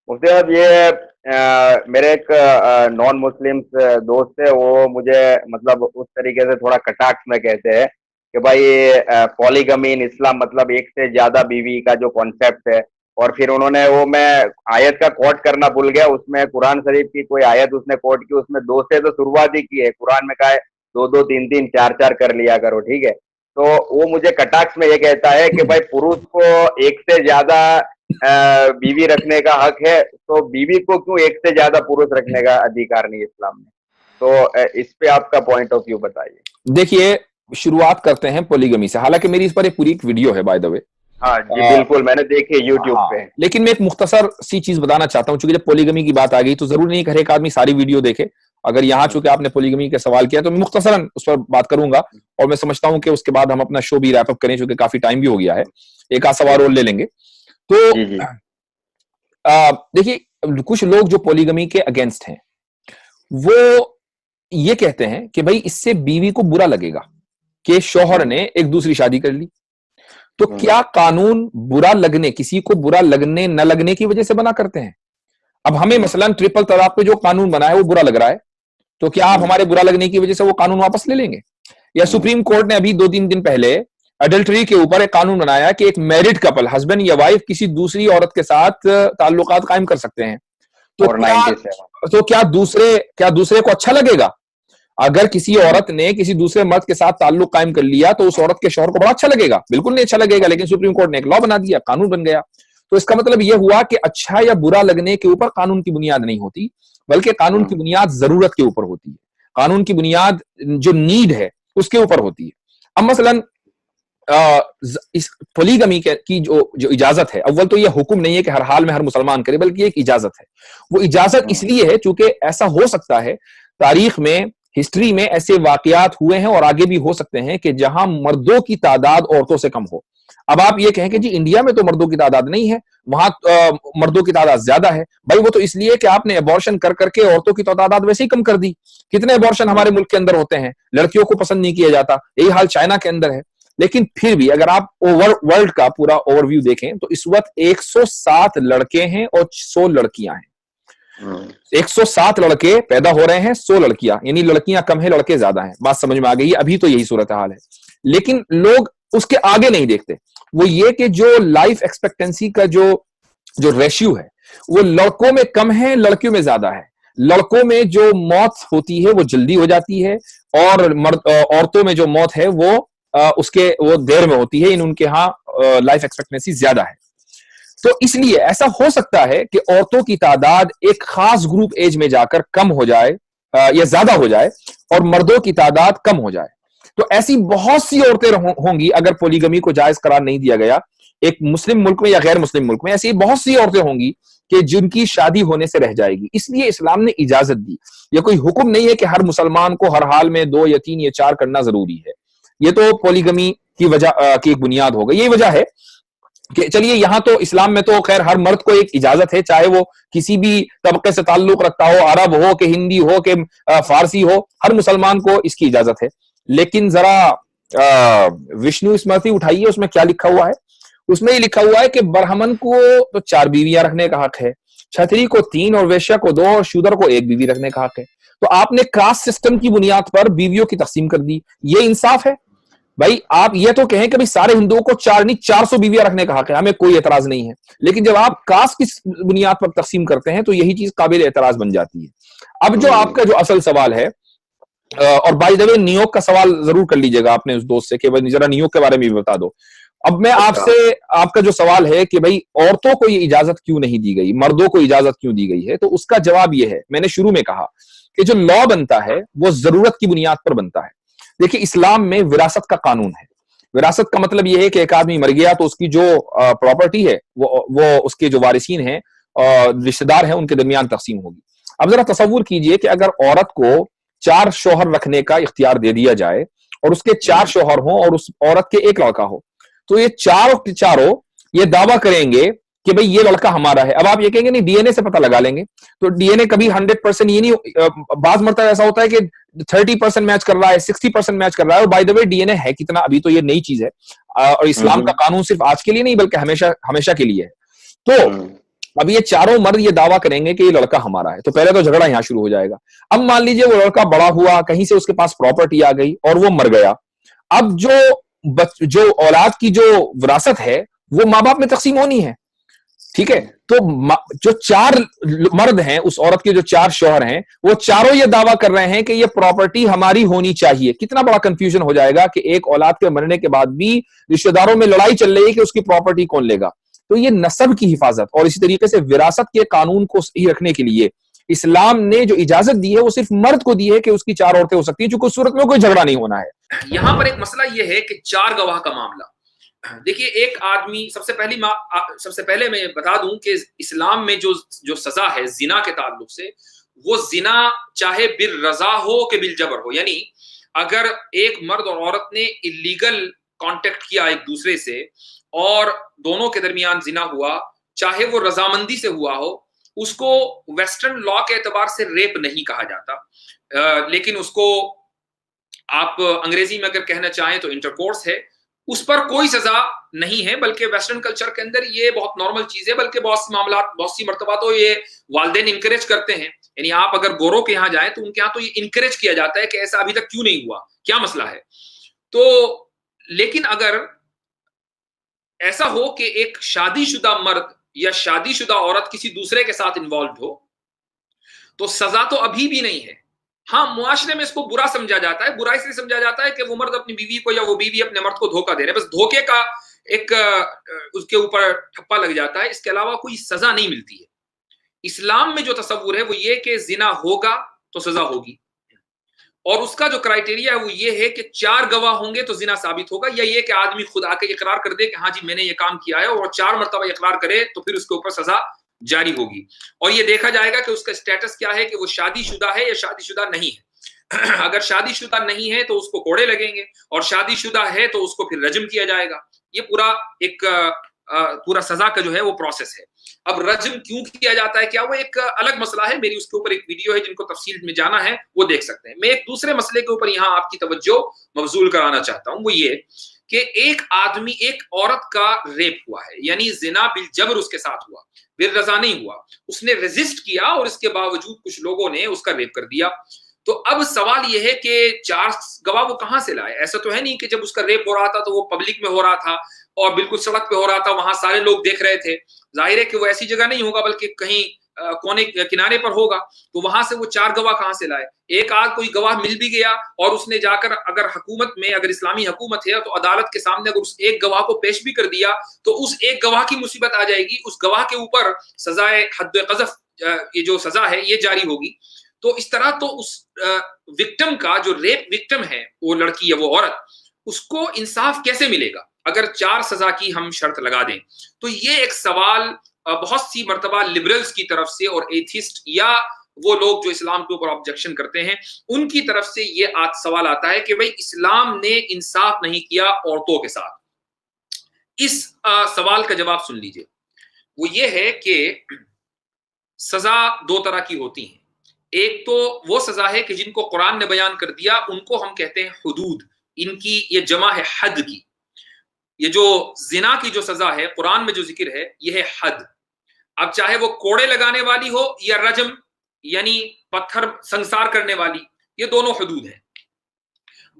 उसके बाद ये मेरे एक नॉन मुस्लिम दोस्त है, वो मुझे मतलब उस तरीके से थोड़ा कटाक्ष में कहते हैं कि भाई पॉलीगमी इन इस्लाम मतलब एक से ज्यादा बीवी का जो कॉन्सेप्ट है। और फिर उन्होंने वो, मैं आयत का कोट करना भूल गया, उसमें कुरान शरीफ की कोई आयत उसने कोट की, उसमें दो से तो शुरुआत ही की है, कुरान में कहा है दो दो तीन तीन चार चार कर लिया करो, ठीक है। तो वो मुझे कटाक्ष में ये कहता है कि भाई पुरुष को एक से ज्यादा बीवी रखने का हक है, तो बीवी को क्यों एक से ज्यादा पुरुष रखने का अधिकार नहीं इस्लाम में? तो इस पे आपका पॉइंट ऑफ व्यू बताइए। देखिए, शुरुआत करते हैं पॉलीगमी से। हालांकि मेरी इस पर एक पूरी एक वीडियो है बाय द वे। हाँ जी बिल्कुल, मैंने देखी यूट्यूब पे। लेकिन मैं एक मुख्तसर सी चीज बताना चाहता हूं, चूंकि जब पॉलीगमी की बात आ गई तो जरूरी नहीं कि हर एक आदमी सारी वीडियो देखे। अगर यहाँ चूंकि आपने पॉलीगमी का सवाल किया तो मैं मुख्तसरन उस पर बात करूंगा, और मैं समझता हूं कि उसके बाद हम अपना शो भी रैप अप करें, चूंकि काफी टाइम भी हो गया है, एक आध सवाल और ले लेंगे। तो देखिए, कुछ लोग जो पॉलीगमी के अगेंस्ट हैं वो ये कहते हैं कि भाई इससे बीवी को बुरा लगेगा कि शौहर ने एक दूसरी शादी कर ली। तो क्या कानून बुरा लगने, किसी को बुरा लगने न लगने की वजह से बना करते हैं? अब हमें मसलन ट्रिपल तलाक पे जो कानून बना है वो बुरा लग रहा है, तो क्या आप हमारे बुरा लगने की वजह से वो कानून वापस ले लेंगे? या सुप्रीम कोर्ट ने अभी 2-3 दिन पहले अडल्टरी के ऊपर एक कानून बनाया कि एक मैरिड कपल, हस्बैंड या वाइफ, किसी दूसरी औरत के साथ ताल्लुकात कायम कर सकते हैं। तो क्या दूसरे को अच्छा लगेगा? अगर किसी औरत ने किसी दूसरे मर्द के साथ ताल्लुक कायम कर लिया तो उस औरत के शौहर को बड़ा अच्छा लगेगा? बिल्कुल नहीं अच्छा लगेगा। लेकिन सुप्रीम कोर्ट ने एक लॉ बना दिया, कानून बन गया। तो इसका मतलब यह हुआ कि अच्छा या बुरा लगने के ऊपर कानून की बुनियाद नहीं होती, बल्कि कानून की बुनियाद जरूरत के ऊपर होती है। कानून की बुनियाद जो नीड है उसके ऊपर होती है। अब मसलन इस पॉलीगमी की जो इजाजत है, अव्वल तो यह हुक्म नहीं है कि हर हाल में हर मुसलमान करे, बल्कि एक इजाजत है। वो इजाजत इसलिए है चूंकि ऐसा हो सकता है, तारीख में, हिस्ट्री में ऐसे वाकयात हुए हैं और आगे भी हो सकते हैं कि जहां मर्दों की तादाद औरतों से कम हो। अब आप ये कहें कि जी इंडिया में तो मर्दों की तादाद नहीं है, वहां मर्दों की तादाद ज्यादा है। भाई वो तो इसलिए कि आपने अबॉर्शन कर करके औरतों की तो तादाद वैसे ही कम कर दी। कितने अबॉर्शन हमारे मुल्क के अंदर होते हैं, लड़कियों को पसंद नहीं किया जाता। यही हाल चाइना के अंदर है। लेकिन फिर भी अगर आप वर्ल्ड का पूरा ओवरव्यू देखें तो इस वक्त 107 लड़के हैं और 100 लड़कियां हैं। 107 लड़के पैदा हो रहे हैं, 100 लड़कियां, यानी लड़कियां कम है, लड़के ज्यादा हैं। बात समझ में आ गई? अभी तो यही सूरत हाल है। लेकिन लोग उसके आगे नहीं देखते। वो ये कि जो लाइफ एक्सपेक्टेंसी का जो रेशियो है वो लड़कों में कम है, लड़कियों में ज्यादा है। लड़कों में जो मौत होती है वो जल्दी हो जाती है, और औरतों में जो मौत है वो देर में होती है। उनके यहाँ लाइफ एक्सपेक्टेंसी ज्यादा है। तो इसलिए ऐसा हो सकता है कि औरतों की तादाद एक खास ग्रुप एज में जाकर कम हो जाए या ज्यादा हो जाए, और मर्दों की तादाद कम हो जाए। तो ऐसी बहुत सी औरतें होंगी, अगर पॉलीगमी को जायज करार नहीं दिया गया एक मुस्लिम मुल्क में या गैर मुस्लिम मुल्क में, ऐसी बहुत सी औरतें होंगी कि जिनकी शादी होने से रह जाएगी। इसलिए इस्लाम ने इजाजत दी। यह कोई हुक्म नहीं है कि हर मुसलमान को हर हाल में 2 या 3 या 4 करना जरूरी है। ये तो पॉलीगमी की वजह की एक बुनियाद हो गई। यही वजह है कि चलिए यहां तो इस्लाम में तो खैर हर मर्द को एक इजाजत है, चाहे वो किसी भी तबके से ताल्लुक रखता हो, अरब हो कि हिंदी हो कि फारसी हो, हर मुसलमान को इसकी इजाजत है। लेकिन जरा विष्णु स्मृति उठाइए, उसमें क्या लिखा हुआ है? उसमें ये लिखा हुआ है कि ब्राह्मण को तो 4 बीवियां रखने का हक है, क्षत्रिय को 3 और वैश्य को 2 और शूद्र को 1 बीवी रखने का हक है। तो आपने कास्ट सिस्टम की बुनियाद पर बीवियों की तकसीम कर दी। ये इंसाफ है? भाई आप ये तो कहें कि भाई सारे हिंदुओं को 4 नहीं 400 बीवियां रखने का हक है, हमें कोई एतराज नहीं है। लेकिन जब आप कास्ट की बुनियाद पर तकसीम करते हैं तो यही चीज काबिल एतराज बन जाती है। अब जो आपका जो असल सवाल है, और बाय द वे नियोग का सवाल जरूर कर लीजिएगा आपने उस दोस्त से कि भाई जरा नियोग के बारे में भी बता दो। अब मैं आपसे, आपका जो सवाल है कि भाई औरतों को ये इजाजत क्यों नहीं दी गई, मर्दों को इजाजत क्यों दी गई है, तो उसका जवाब यह है, मैंने शुरू में कहा कि जो लॉ बनता है वो जरूरत की बुनियाद पर बनता है। देखिए इस्लाम में विरासत का कानून है। विरासत का मतलब यह है कि एक आदमी मर गया तो उसकी जो प्रॉपर्टी है वो उसके जो वारिसीन हैं, रिश्तेदार हैं, उनके दरमियान तकसीम होगी। अब जरा तसव्वुर कीजिए कि अगर औरत को 4 शौहर रखने का इख्तियार दे दिया जाए और उसके 4 शौहर हों और उस औरत के 1 लड़का हो, तो ये चारों ये दावा करेंगे कि भाई ये लड़का हमारा है। अब आप ये कहेंगे नहीं डीएनए से पता लगा लेंगे, तो डीएनए कभी 100% ये नहीं, बाज मरता ऐसा होता है कि 30% मैच कर रहा है, 60% मैच कर रहा है। और बाय द वे डीएनए है कितना, अभी तो ये नई चीज है, और इस्लाम का कानून सिर्फ आज के लिए नहीं बल्कि हमेशा के लिए है। तो अब ये चारों मर्द ये दावा करेंगे कि ये लड़का हमारा है, तो पहले तो झगड़ा यहां शुरू हो जाएगा। अब मान लीजिए वो लड़का बड़ा हुआ, कहीं से उसके पास प्रॉपर्टी आ गई और वो मर गया। अब जो औलाद की जो विरासत है वो माँ बाप में तकसीम होनी है, ठीक है। तो जो चार मर्द हैं, उस औरत के जो चार शौहर हैं, वो चारों ये दावा कर रहे हैं कि ये प्रॉपर्टी हमारी होनी चाहिए। कितना बड़ा कंफ्यूजन हो जाएगा कि एक औलाद के मरने के बाद भी रिश्तेदारों में लड़ाई चल रही है कि उसकी प्रॉपर्टी कौन लेगा। तो ये नस्ब की हिफाजत और इसी तरीके से विरासत के कानून को सही रखने के लिए इस्लाम ने जो इजाजत दी है वो सिर्फ मर्द को दी है कि उसकी चार औरतें हो सकती हैं, चूंकि उस सूरत में कोई झगड़ा नहीं होना है। यहां पर एक मसला यह है कि चार गवाह का मामला, देखिए एक आदमी, सबसे पहले मैं बता दूं कि इस्लाम में जो सजा है जिना के ताल्लुक से, वो जिना चाहे बिल रजा हो कि बिल जबर हो, यानी अगर एक मर्द और औरत ने इलीगल कांटेक्ट किया एक दूसरे से और दोनों के दरमियान जिना हुआ, चाहे वो रजामंदी से हुआ हो, उसको वेस्टर्न लॉ के एतबार से रेप नहीं कहा जाता, लेकिन उसको आप अंग्रेजी में अगर कहना चाहें तो इंटरकोर्स है। उस पर कोई सजा नहीं है, बल्कि वेस्टर्न कल्चर के अंदर ये बहुत नॉर्मल चीज है, बल्कि बहुत सी मामला, बहुत सी मर्तबा तो ये वालिदैन इनकरेज करते हैं। यानी आप अगर गोरों के यहाँ जाएं तो उनके यहाँ तो ये इनकरेज किया जाता है कि ऐसा अभी तक क्यों नहीं हुआ, क्या मसला है। तो लेकिन अगर ऐसा हो कि एक शादीशुदा मर्द या शादीशुदा औरत किसी दूसरे के साथ इन्वॉल्व हो, तो सजा तो अभी भी नहीं है। हाँ, मुआशरे में इसको बुरा समझा जाता है। बुरा इसलिए समझा जाता है कि वो मर्द अपनी बीवी को या वो बीवी अपने मर्द को धोखा दे रहे हैं, बस धोखे का एक उसके ऊपर ठप्पा लग जाता है, इसके अलावा कोई सजा नहीं मिलती है। इस्लाम में जो तसव्वुर है वो ये कि जिना होगा तो सजा होगी, और उसका जो क्राइटेरिया है वो ये है कि चार गवाह होंगे तो जिना साबित होगा, या ये कि आदमी खुद आके इकरार कर दे कि हाँ जी मैंने ये काम किया है, और चार मरतबा इकरार करे तो फिर उसके ऊपर सजा जारी होगी। और ये देखा जाएगा कि उसका स्टेटस क्या है, कि वो शादीशुदा है या शादीशुदा नहीं है। अगर शादीशुदा नहीं है तो उसको कोड़े लगेंगे, और शादीशुदा है तो उसको फिर रजम किया जाएगा। ये पूरा सजा का जो है वो प्रोसेस है। अब रजम क्यों किया जाता है, क्या वो एक अलग मसला है, मेरी उसके ऊपर एक वीडियो है, जिनको तफसील में जाना है वो देख सकते हैं। मैं एक दूसरे मसले के ऊपर यहाँ आपकी तवज्जो मबजूल कराना चाहता हूँ, वो ये कि एक आदमी, एक औरत का रेप हुआ है, यानी जिना बिल जबर उसके साथ हुआ, बिल रजा नहीं हुआ, उसने रेजिस्ट किया और इसके बावजूद कुछ लोगों ने उसका रेप कर दिया। तो अब सवाल यह है कि चार गवाह वो कहां से लाए। ऐसा तो है नहीं कि जब उसका रेप हो रहा था तो वो पब्लिक में हो रहा था और बिल्कुल सड़क पे हो रहा था, वहां सारे लोग देख रहे थे। जाहिर है कि वो ऐसी जगह नहीं होगा, बल्कि कहीं कोने किनारे पर होगा। तो वहां से वो चार गवाह कहां से लाए। एक आध कोई गवाह मिल भी गया और उसने जाकर, अगर हुकूमत में, अगर इस्लामी हुकूमत है तो अदालत के सामने अगर उस एक गवाह को पेश भी कर दिया तो उस एक गवाह की मुसीबत आ जाएगी, उस गवाह के ऊपर सजाए हद क़ज़फ़, ये जो सजा है ये जारी होगी। तो इस तरह तो उस विक्टिम का, जो रेप विक्टिम है, वो लड़की या वो औरत, उसको इंसाफ कैसे मिलेगा अगर चार सजा की हम शर्त लगा दें। तो ये एक सवाल बहुत सी मर्तबा लिबरल्स की तरफ से और एथिस्ट या वो लोग जो इस्लाम के ऊपर ऑब्जेक्शन करते हैं उनकी तरफ से ये सवाल आता है कि भाई इस्लाम ने इंसाफ नहीं किया औरतों के साथ। इस सवाल का जवाब सुन लीजिए। वो ये है कि सजा दो तरह की होती हैं। एक तो वो सजा है कि जिनको कुरान ने बयान कर दिया, उनको हम कहते हैं हुदूद। इनकी ये जमा है हद की। ये जो जिना की जो सजा है कुरान में जो जिक्र है ये है हद। अब चाहे वो कोड़े लगाने वाली हो या रजम यानी पत्थर संसार करने वाली, ये दोनों हुदूद हैं।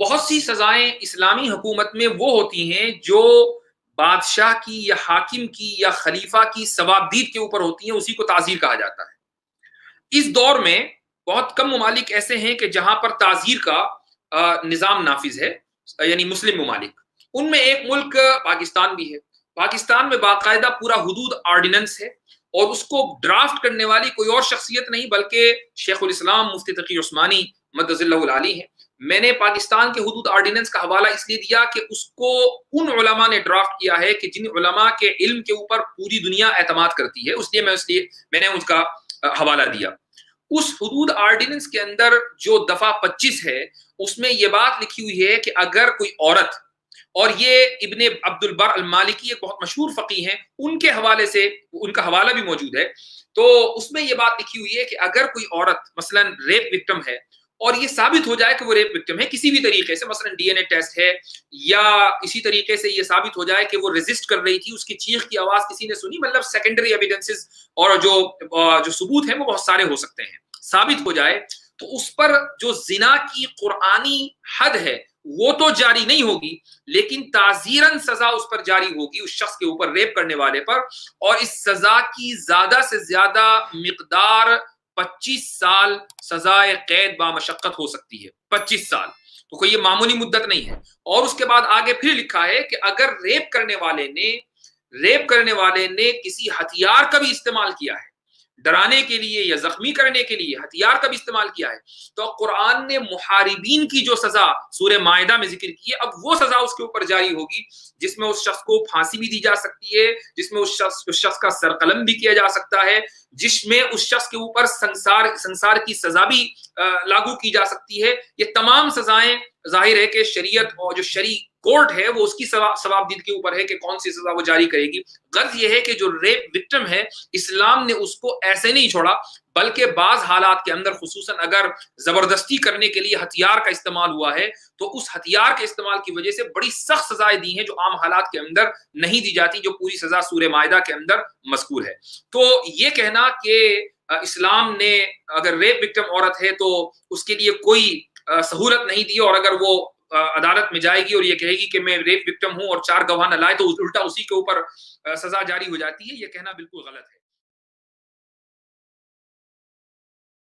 बहुत सी सजाएं इस्लामी हुकूमत में वो होती हैं जो बादशाह की या हाकिम की या खलीफा की सवाबदीद के ऊपर होती हैं, उसी को ताजीर कहा जाता है। इस दौर में बहुत कम ममालिक ऐसे हैं कि जहां पर ताजीर का निज़ाम नाफिज है, यानी मुस्लिम ममालिक। उनमें एक मुल्क पाकिस्तान भी है। पाकिस्तान में बाकायदा पूरा हुदूद ऑर्डिनेंस है और उसको ड्राफ्ट करने वाली कोई और शख्सियत नहीं बल्कि शेखुल इस्लाम मुफ्ती तकी उस्मानी मद्दज़िल्लहुल आली हैं। मैंने पाकिस्तान के हुदूद ऑर्डिनेंस का हवाला इसलिए दिया कि उसको उन उलमा ने ड्राफ्ट किया है कि जिन उलमा के इल्म के ऊपर पूरी दुनिया एतमाद करती है, इसलिए मैंने उसका हवाला दिया। उस हुदूद ऑर्डिनेंस के अंदर जो दफा 25 है उसमें यह बात लिखी हुई है कि अगर कोई औरत, और ये इब्ने अब्दुल बर अल मालिकी एक बहुत मशहूर फकी हैं, उनके हवाले से, उनका हवाला भी मौजूद है, तो उसमें यह बात लिखी हुई है कि अगर कोई औरत मसलन रेप विक्टिम है और ये साबित हो जाए कि वो रेप विक्टिम है किसी भी तरीके से, मसलन डीएनए टेस्ट है या इसी तरीके से ये साबित हो जाए कि वो रेजिस्ट कर रही थी, उसकी चीख की आवाज किसी ने सुनी, मतलब सेकेंडरी एविडेंसेस और जो सबूत हैं वो बहुत सारे हो सकते हैं, साबित हो जाए तो उस पर जो जिना की कुरानी हद है वो तो जारी नहीं होगी, लेकिन ताजीरन सजा उस पर जारी होगी, उस शख्स के ऊपर, रेप करने वाले पर। और इस सजा की ज्यादा से ज्यादा मिकदार 25 साल सजाए कैद बामशक्कत हो सकती है। 25 साल तो कोई ये मामूली मुद्दत नहीं है। और उसके बाद आगे फिर लिखा है कि अगर रेप करने वाले ने किसी हथियार का भी इस्तेमाल किया है, डराने के लिए या जख्मी करने के लिए हथियार का भी इस्तेमाल किया है, तो कुरान ने मुहारिबीन की जो सजा सूरह माइदा में जिक्र की है, अब वो सजा उसके ऊपर जारी होगी, जिसमें उस शख्स को फांसी भी दी जा सकती है, जिसमें उस शख्स का सरकलम भी किया जा सकता है, जिसमें उस शख्स के ऊपर संसार की सजा भी लागू की जा सकती है। ये तमाम सजाएं जाहिर है कि शरीयत और जो शरी कोर्ट है वो उसकी सवाबदीद के ऊपर है कि कौन सी सजा वो जारी करेगी। गर्ज ये है कि जो रेप विक्टिम है, इस्लाम ने उसको ऐसे नहीं छोड़ा, बल्कि बाज हालात के अंदर, खुसूसन अगर जबरदस्ती करने के लिए हथियार का इस्तेमाल हुआ है, तो उस हथियार के इस्तेमाल की वजह से बड़ी सख्त सजाएं दी हैं जो आम हालात के अंदर नहीं दी जाती, जो पूरी सजा सूरह माइदा के अंदर मज़कूर है। तो ये कहना कि इस्लाम ने अगर रेप विक्टिम औरत है तो उसके लिए कोई सहूलत नहीं दी, और अगर वो अदालत में जाएगी और ये कहेगी कि मैं रेप विक्टिम हूं और 4 गवाह न लाए तो उल्टा उसी के ऊपर सजा जारी हो जाती है, ये कहना बिल्कुल गलत है।